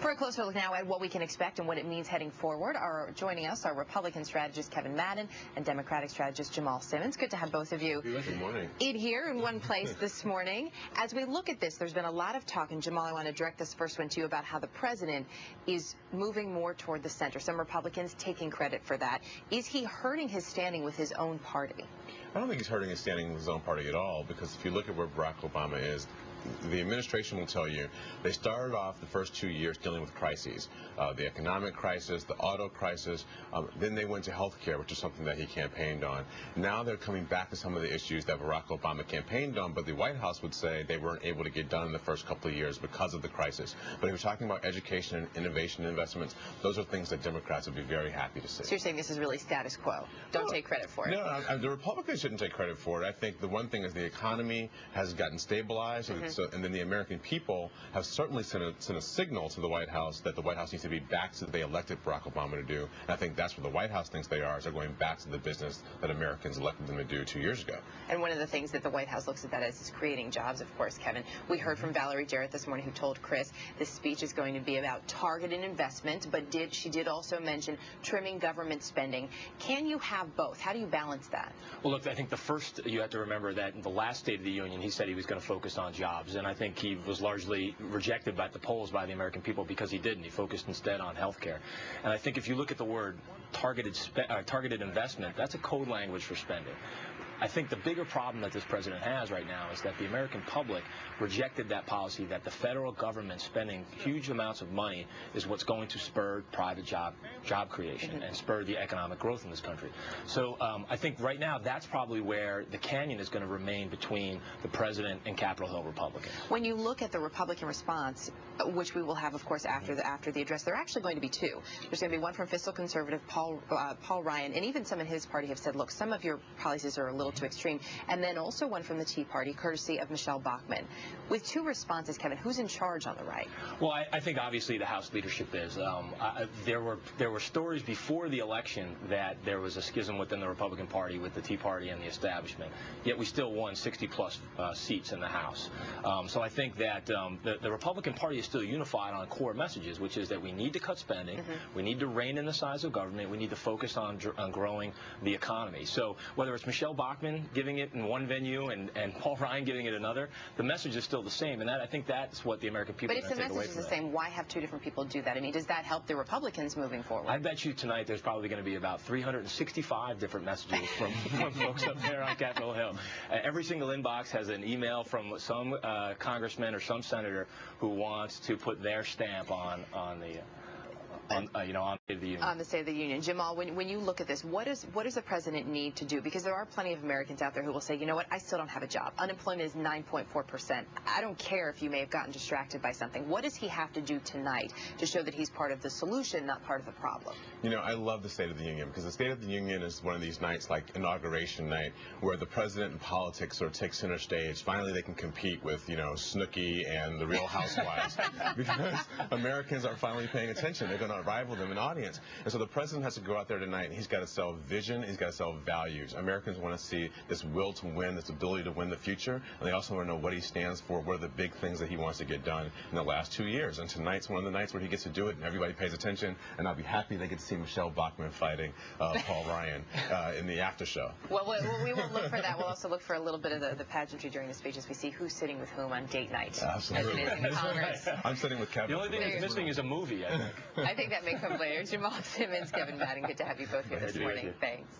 For a closer look now at what we can expect and what it means heading forward, joining us are Republican strategist Kevin Madden and Democratic strategist Jamal Simmons. Good to have both of you Good morning. here in one place this morning. As we look at this, there's been a lot of talk, and Jamal, I want to direct this first one to you about how the president is moving more toward the center. Some Republicans taking credit for that. Is he hurting his standing with his own party? I don't think he's hurting his standing with his own party at all, because if you look at where Barack Obama is, the administration will tell you they started off the first 2 years dealing with crises, the economic crisis, the auto crisis, then they went to health care, which is something that he campaigned on. Now they're coming back to some of the issues that Barack Obama campaigned on, but the White House would say they weren't able to get done in the first couple of years because of the crisis. But if you're talking about education and innovation investments, those are things that Democrats would be very happy to see. So you're saying this is really status quo? Don't take credit for it? No, the Republicans shouldn't take credit for it. I think the one thing is the economy has gotten stabilized, and then the American people have certainly sent a signal to the White House that the White House needs to be back to what they elected Barack Obama to do. And I think that's what the White House thinks they are, is they're going back to the business that Americans elected them to do 2 years ago. And one of the things that the White House looks at that as is creating jobs, of course, Kevin. We heard from Valerie Jarrett this morning, who told Chris this speech is going to be about targeted investment, but she did also mention trimming government spending. Can you have both? How do you balance that? Well, look, I think the first, you have to remember that in the last State of the Union, he said he was going to focus on jobs, and I think he was largely rejected by the polls by the American people because he didn't. He focused instead on health care. And I think if you look at the word targeted investment, that's a code language for spending. I think the bigger problem that this president has right now is that the American public rejected that policy, that the federal government spending huge amounts of money is what's going to spur private job creation and spur the economic growth in this country. So I think right now that's probably where the canyon is going to remain between the president and Capitol Hill Republicans. When you look at the Republican response, which we will have, of course, after the address, there are actually going to be two. There's going to be one from fiscal conservative Paul Ryan, and even some in his party have said, look, some of your policies are a little too extreme, and then also one from the Tea Party, courtesy of Michelle Bachmann. With two responses, Kevin, who's in charge on the right? Well, I think obviously the House leadership is. There were stories before the election that there was a schism within the Republican Party with the Tea Party and the establishment, yet we still won 60-plus seats in the House. So I think that the Republican Party is still unified on core messages, which is that we need to cut spending, we need to rein in the size of government, we need to focus on growing the economy. So whether it's Michelle Bachmann giving it in one venue and Paul Ryan giving it another, the message is still the same, and I think that's what the American people are going to take away from it. But if the message is the same, why have two different people do that? I mean, does that help the Republicans moving forward? I bet you tonight there's probably going to be about 365 different messages from folks up there on Capitol Hill. Every single inbox has an email from some congressman or some senator who wants to put their stamp on the State of the Union. Jamal, when you look at this, what does the president need to do? Because there are plenty of Americans out there who will say, you know what, I still don't have a job. Unemployment is 9.4%. I don't care if you may have gotten distracted by something. What does he have to do tonight to show that he's part of the solution, not part of the problem? You know, I love the State of the Union, because the State of the Union is one of these nights like Inauguration Night where the president and politics sort of take center stage. Finally, they can compete with, Snooki and the Real Housewives because Americans are finally paying attention. They're going to rival them in audience. And so the president has to go out there tonight, and he's got to sell vision, he's got to sell values. Americans want to see this will to win, this ability to win the future, and they also want to know what he stands for, what are the big things that he wants to get done in the last 2 years. And tonight's one of the nights where he gets to do it, and everybody pays attention, and I'll be happy they get to see Michelle Bachmann fighting Paul Ryan in the after show. Well, we won't look for that. We'll also look for a little bit of the pageantry during the speech as we see who's sitting with whom on date night. Absolutely. As it is in Congress. I'm sitting with Kevin. The only thing that's missing is a movie, I think. I think that may come later. Jamal Simmons, Kevin Madden, good to have you both here this morning. Thanks.